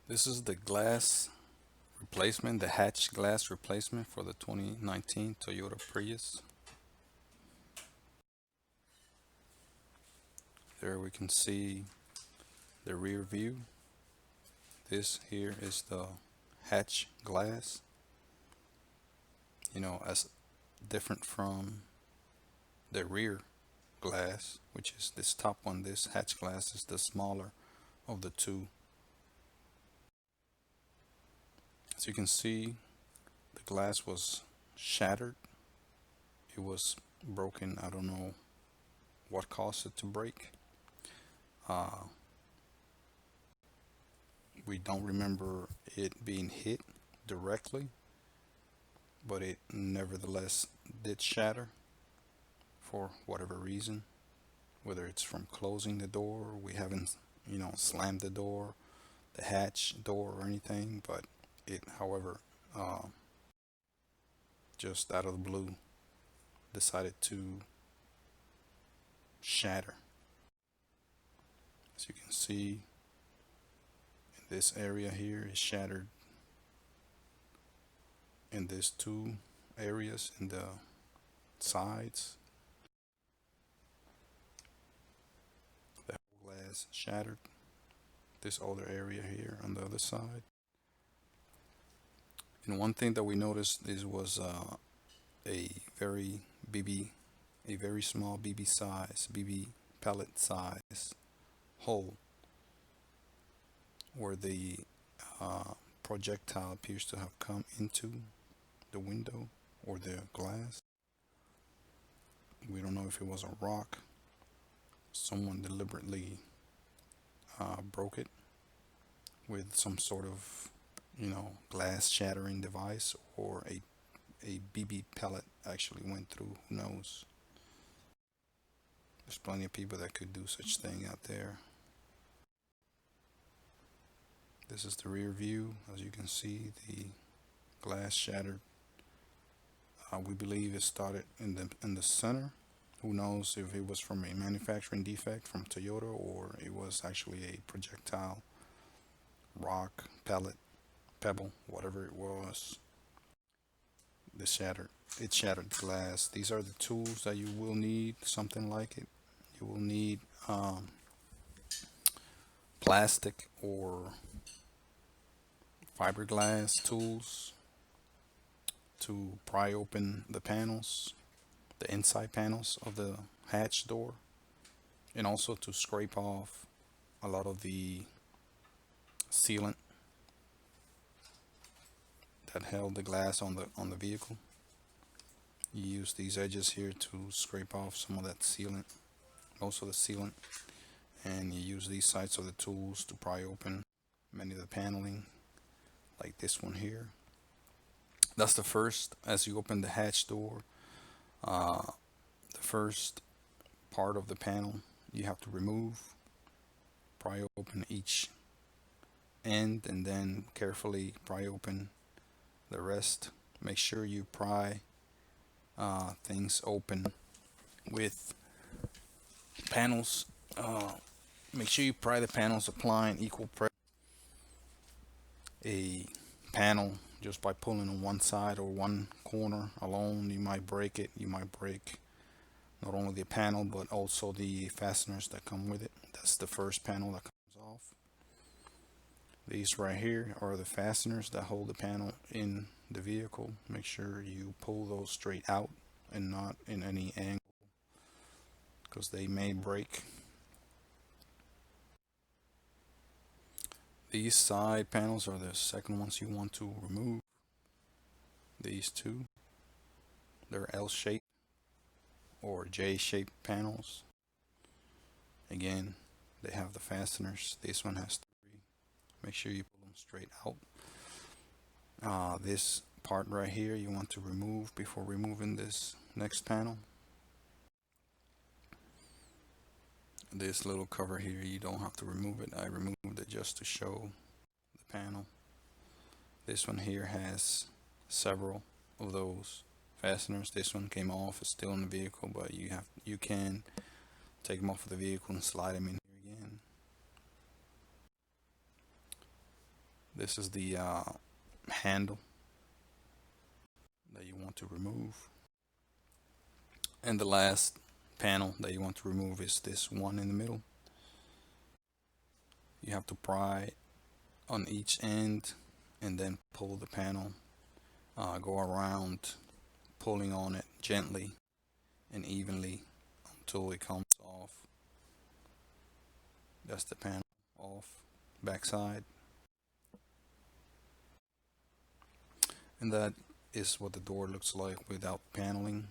This is the glass replacement, the hatch glass replacement for the 2019 Toyota Prius. There we can see the rear view. This here is the hatch glass, as different from the rear glass, which is this top one. This hatch glass is the smaller of the two. As you can see, the glass was shattered. It was broken. I don't know what caused it to break. Uh, we don't remember it being hit directly, but it nevertheless did shatter for whatever reason. Whether it's from closing the door, we haven't, slammed the door, the hatch door, or anything, but it, however, uh, just out of the blue, decided to shatter. As you can see, in this area here is shattered in these two areas in the sides. The whole glass shattered. This other area here on the other side. And one thing that we noticed is was a very BB, a very small BB pellet size hole where the projectile appears to have come into the window or the glass. We don't know if it was a rock. Someone deliberately broke it with some sort of, glass shattering device, or a BB pellet actually went through. Who knows? There's plenty of people that could do such thing out there. This is the rear view. As you can see, the glass shattered. We believe it started in the center. Who knows if it was from a manufacturing defect from Toyota, or it was actually a projectile, rock, pellet, pebble, whatever it was. It shattered glass. These are the tools that you will need, something like it. You will need plastic or fiberglass tools to pry open the panels, the inside panels of the hatch door, and also to scrape off a lot of the sealant that held the glass on the vehicle. You use these edges here to scrape off some of that sealant, most of the sealant, and you use these sides of the tools to pry open many of the paneling, like this one here. That's the first. As you open the hatch door, the first part of the panel you have to remove, pry open each end, and then carefully pry open the rest. Make sure you pry things open with panels. Make sure you pry the panels applying equal pressure. A panel just by pulling on one side or one corner alone, you might break it. You might break not only the panel but also the fasteners that come with it. That's the first panel that comes off. These right here are the fasteners that hold the panel in the vehicle. Make sure you pull those straight out and not in any angle, because they may break. These side panels are the second ones you want to remove. These two, they're L-shaped or J-shaped panels. Again, they have the fasteners. This one has three. Make sure you pull them straight out. This part right here you want to remove before removing this next panel. This little cover here, you don't have to remove it. I removed it just to show the panel. This one here has several of those fasteners. This one came off. It's still in the vehicle, but you can take them off of the vehicle and slide them in here again. This is the handle that you want to remove. And the last panel that you want to remove is this one in the middle. You have to pry on each end and then pull the panel, go around pulling on it gently and evenly until it comes off. That's the panel off, backside. And that is what the door looks like without paneling.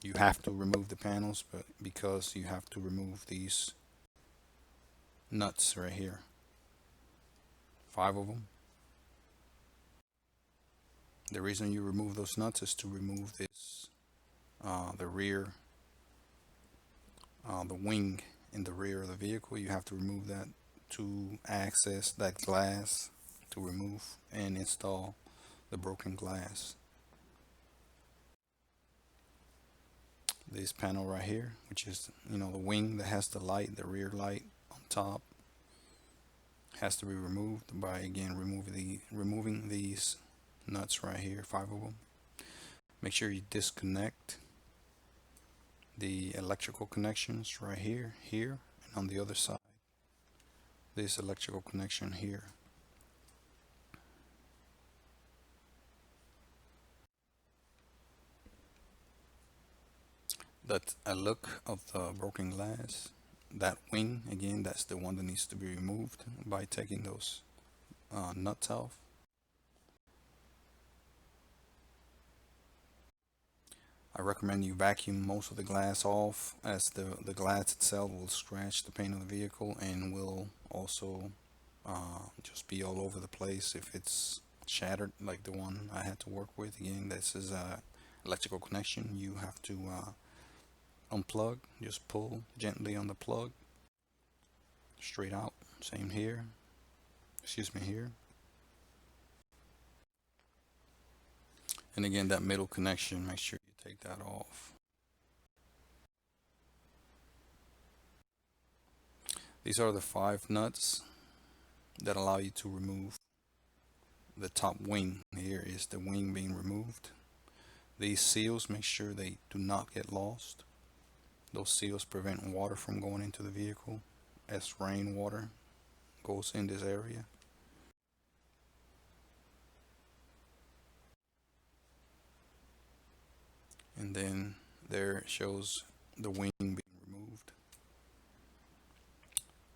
You have to remove the panels, but because you have to remove these nuts right here, 5 of them. The reason you remove those nuts is to remove this, the rear, the wing in the rear of the vehicle. You have to remove that to access that glass, to remove and install the broken glass. This panel right here, which is, the wing that has the light, the rear light on top, has to be removed by, again, removing these nuts right here, 5 of them. Make sure you disconnect the electrical connections right here, and on the other side, this electrical connection here. That's a look of the broken glass. That wing, again, that's the one that needs to be removed by taking those nuts off. I recommend you vacuum most of the glass off, as the glass itself will scratch the paint of the vehicle and will also just be all over the place if it's shattered, like the one I had to work with. Again, this is a electrical connection. You have to unplug, just pull gently on the plug, straight out. Same here, here. And again, that middle connection, make sure you take that off. These are the 5 nuts that allow you to remove the top wing. Here is the wing being removed. These seals, make sure they do not get lost. Those seals prevent water from going into the vehicle, as rainwater goes in this area. And then there it shows the wing being removed.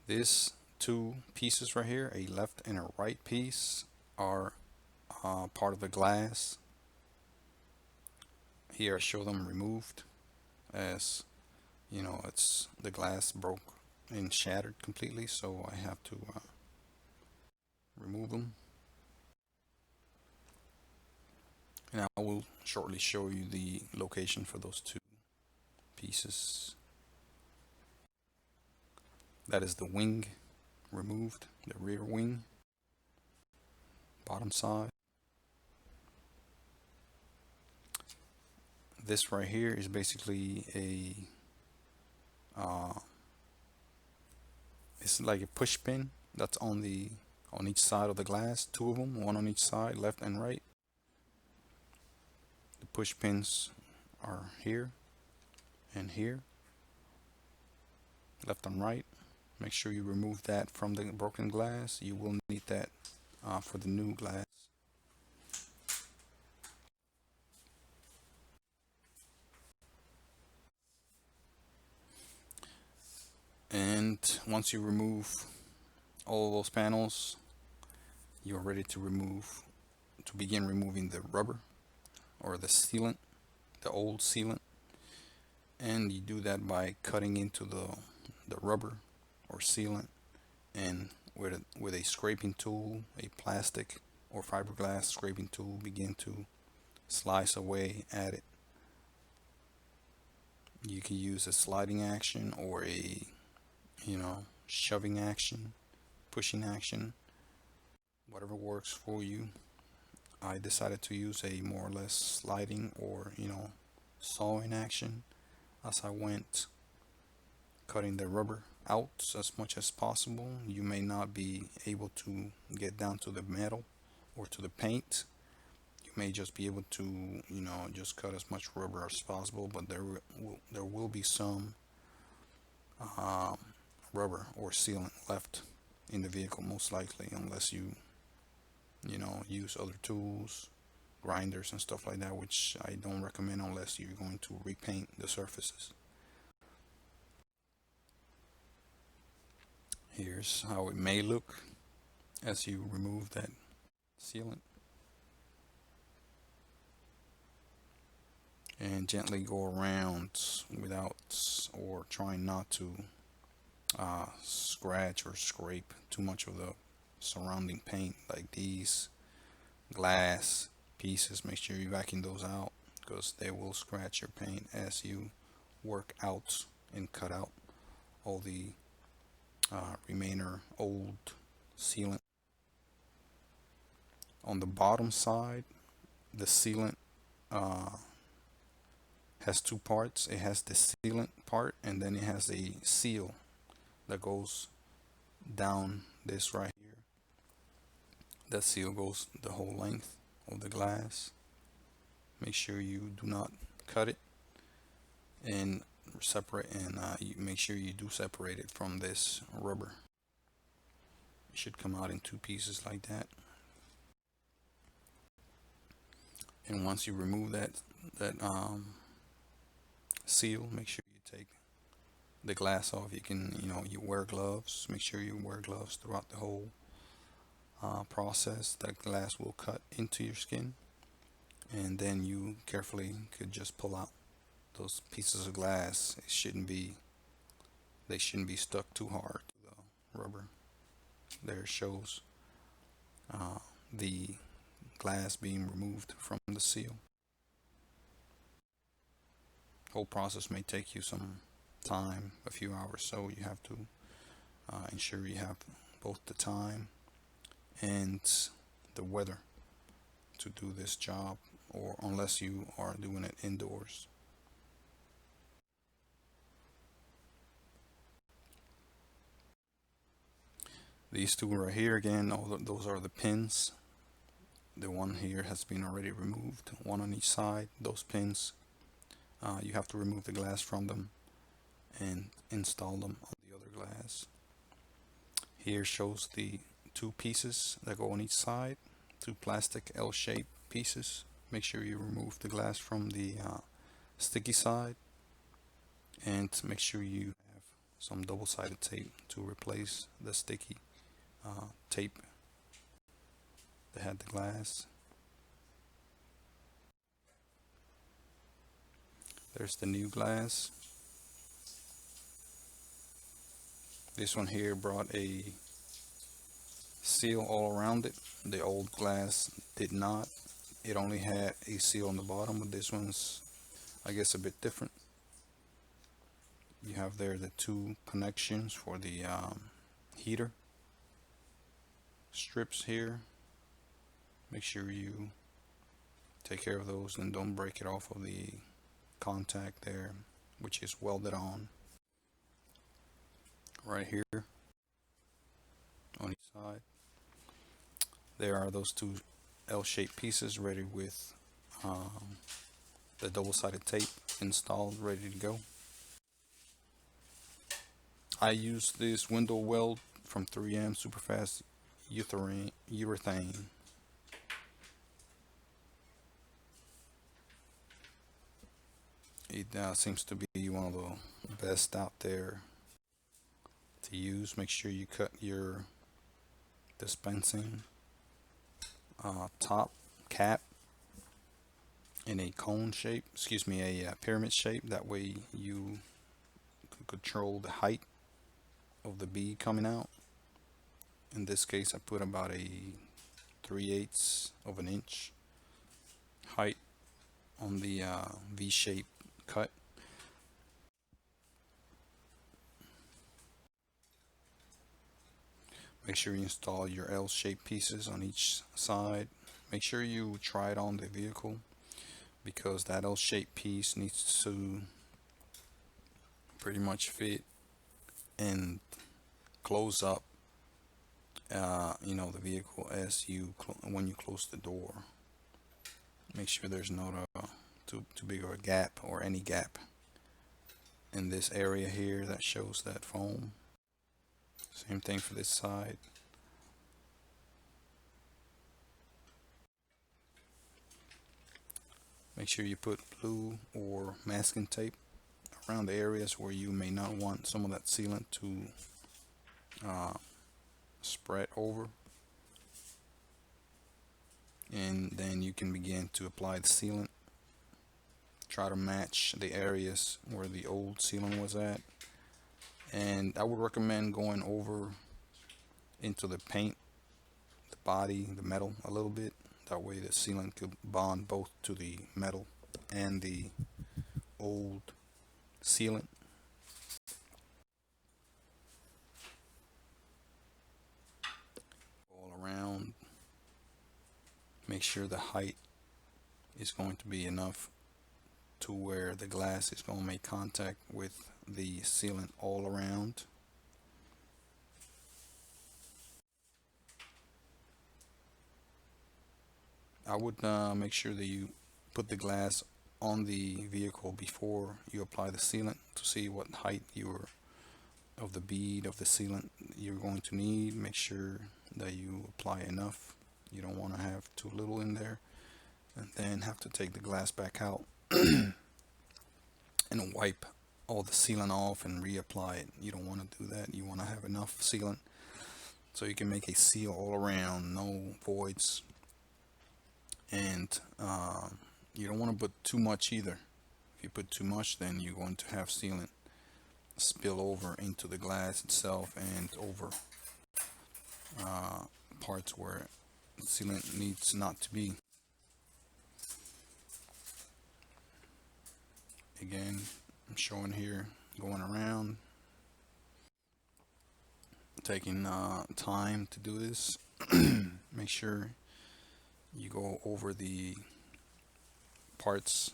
These 2 pieces right here, a left and a right piece, are part of the glass. Here I show them removed, as it's the glass broke and shattered completely, so I have to remove them. And I will shortly show you the location for those 2 pieces. That is the wing removed, the rear wing, bottom side. This right here is basically it's like a push pin that's on each side of the glass, 2 of them, one on each side, left and right. The push pins are here and here, left and right. Make sure you remove that from the broken glass. You will need that for the new glass. And once you remove all those panels, you're ready to begin removing the rubber or the sealant, the old sealant. And you do that by cutting into the rubber or sealant, and with a scraping tool, a plastic or fiberglass scraping tool, begin to slice away at it. You can use a sliding action or a shoving action, pushing action, whatever works for you. I decided to use a more or less sliding or sawing action as I went cutting the rubber out as much as possible. You may not be able to get down to the metal or to the paint. You may just be able to, just cut as much rubber as possible, but there will be some um, rubber or sealant left in the vehicle, most likely, unless you use other tools, grinders and stuff like that, which I don't recommend unless you're going to repaint the surfaces. Here's how it may look as you remove that sealant, and gently go around without, or trying not to scratch or scrape too much of the surrounding paint, like these glass pieces. Make sure you vacuum those out because they will scratch your paint as you work out and cut out all the remainder old sealant. On the bottom side, the sealant uh, has two parts. It has the sealant part, and then it has a seal that goes down this right here. That seal goes the whole length of the glass. Make sure you do not cut it and separate, and you make sure you do separate it from this rubber. It should come out in two pieces like that. And once you remove that seal, make sure you take the glass off. You can, you wear gloves. Make sure you wear gloves throughout the whole process. That glass will cut into your skin, and then you carefully could just pull out those pieces of glass. They shouldn't be stuck too hard to the rubber. There it shows the glass being removed from the seal. Whole process may take you some time, a few hours, so you have to ensure you have both the time and the weather to do this job, or unless you are doing it indoors. These two right here, again, those are the pins. The one here has been already removed, one on each side. Those pins, you have to remove the glass from them and install them on the other glass. Here shows the two pieces that go on each side, two plastic L-shaped pieces. Make sure you remove the glass from the sticky side, and make sure you have some double-sided tape to replace the sticky tape that had the glass. There's the new glass. This one here brought a seal all around it. The old glass did not. It only had a seal on the bottom, but this one's, I guess, a bit different. You have there the two connections for the heater strips here. Make sure you take care of those and don't break it off of the contact there, which is welded on right here on each side. There are those two L-shaped pieces ready with the double-sided tape installed, ready to go. I use this window weld from 3M Superfast urethane. It seems to be one of the best out there to use. Make sure you cut your dispensing top cap in a cone shape, a pyramid shape. That way you can control the height of the bead coming out. In this case, I put about a 3/8 of an inch height on the V-shape cut. Make sure you install your L-shaped pieces on each side. Make sure you try it on the vehicle, because that L-shaped piece needs to pretty much fit and close up the vehicle as when you close the door. Make sure there's not too big of a gap or any gap in this area here that shows that foam. Same thing for this side. Make sure you put glue or masking tape around the areas where you may not want some of that sealant to spread over, and then you can begin to apply the sealant. Try to match the areas where the old sealant was at, and I would recommend going over into the paint, the body, the metal a little bit. That way the sealant could bond both to the metal and the old sealant. All around, make sure the height is going to be enough to where the glass is going to make contact with the sealant all around. I would make sure that you put the glass on the vehicle before you apply the sealant to see what height of the bead of the sealant you're going to need. Make sure that you apply enough. You don't want to have too little in there and then have to take the glass back out and wipe all the sealant off and reapply it. You don't want to do that. You want to have enough sealant so you can make a seal all around, no voids. And you don't want to put too much either. If you put too much, then you're going to have sealant spill over into the glass itself and over parts where sealant needs not to be. Again, I'm showing here, going around, taking time to do this. Make sure you go over the parts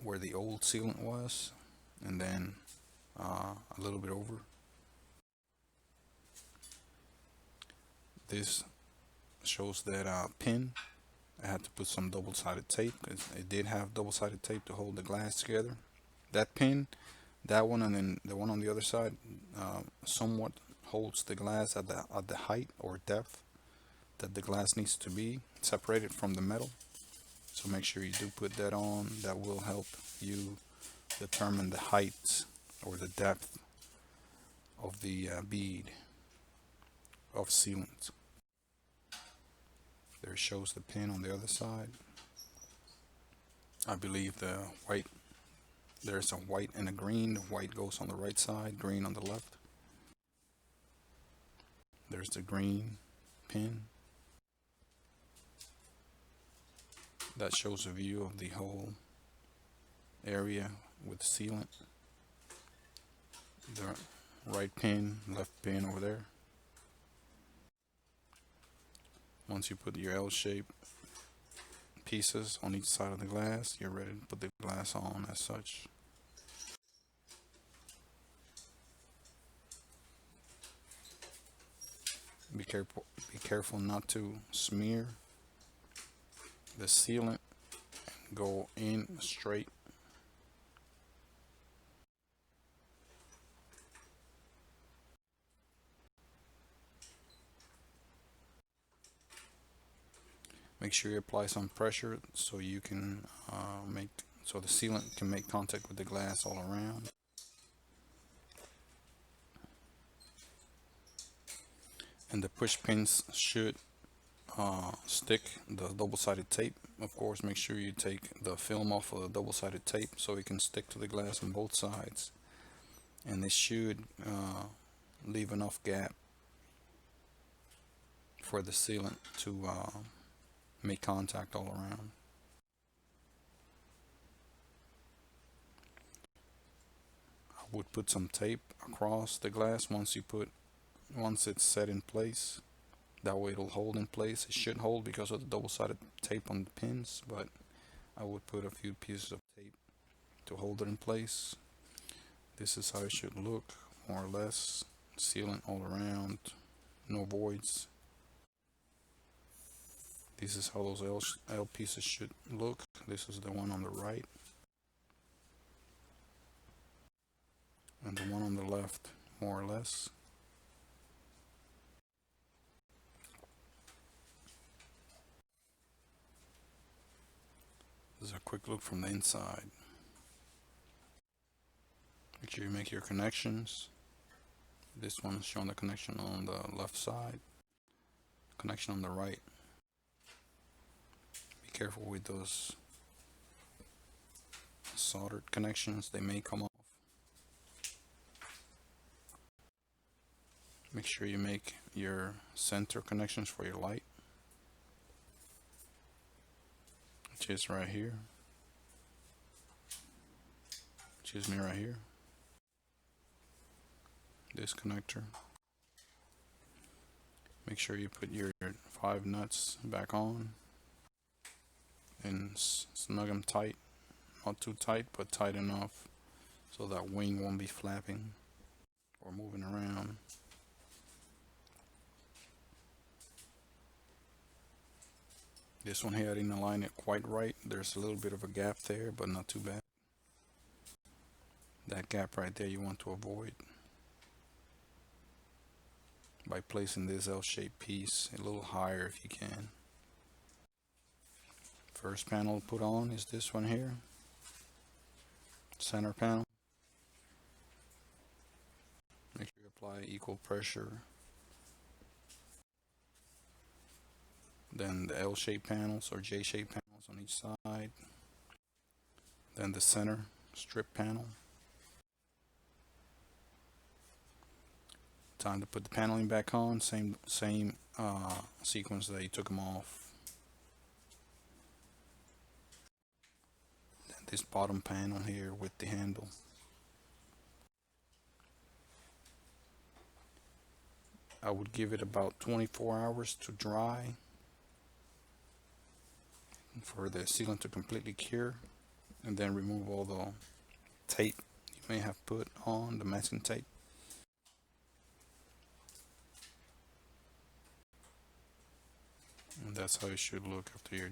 where the old sealant was, and then a little bit over. This shows that pin. I had to put some double-sided tape because it did have double-sided tape to hold the glass together. That pin, that one, and then the one on the other side somewhat holds the glass at the height or depth that the glass needs to be separated from the metal. So make sure you do put that on. That will help you determine the height or the depth of the bead of sealant. There shows the pin on the other side. I believe the white, there's a white and a green. The white goes on the right side, green on the left. There's the green pin. That shows a view of the whole area with sealant. The right pin, left pin over there. Once you put your L-shape pieces on each side of the glass, you're ready to put the glass on as such. Be careful not to smear the sealant and go in straight. Make sure you apply some pressure so you can so the sealant can make contact with the glass all around. And the push pins should stick the double-sided tape. Of course, make sure you take the film off of the double-sided tape so it can stick to the glass on both sides. And this should leave enough gap for the sealant to make contact all around. I would put some tape across the glass once it's set in place. That way it'll hold in place. It should hold because of the double-sided tape on the pins, but I would put a few pieces of tape to hold it in place. This is how it should look, more or less. Sealant all around, no voids. This is how those L pieces should look. This is the one on the right, and the one on the left, more or less. This is a quick look from the inside. Make sure you make your connections. This one is showing the connection on the left side, connection on the right. Be careful with those soldered connections, they may come off. Make sure you make your center connections for your light, which is right here. Excuse me, right here. This connector. Make sure you put your 5 nuts back on and snug them tight. Not too tight, but tight enough so that wing won't be flapping or moving around. This one here I didn't align it quite right. There's a little bit of a gap there, but not too bad. That gap right there you want to avoid by placing this L-shaped piece a little higher if you can. First panel to put on is this one here, center panel. Make sure you apply equal pressure. Then the L-shaped panels or J-shaped panels on each side. Then the center strip panel. Time to put the paneling back on, same sequence that you took them off. Then this bottom panel here with the handle. I would give it about 24 hours to dry for the sealant to completely cure, and then remove all the tape you may have put on, the masking tape. And that's how it should look after you're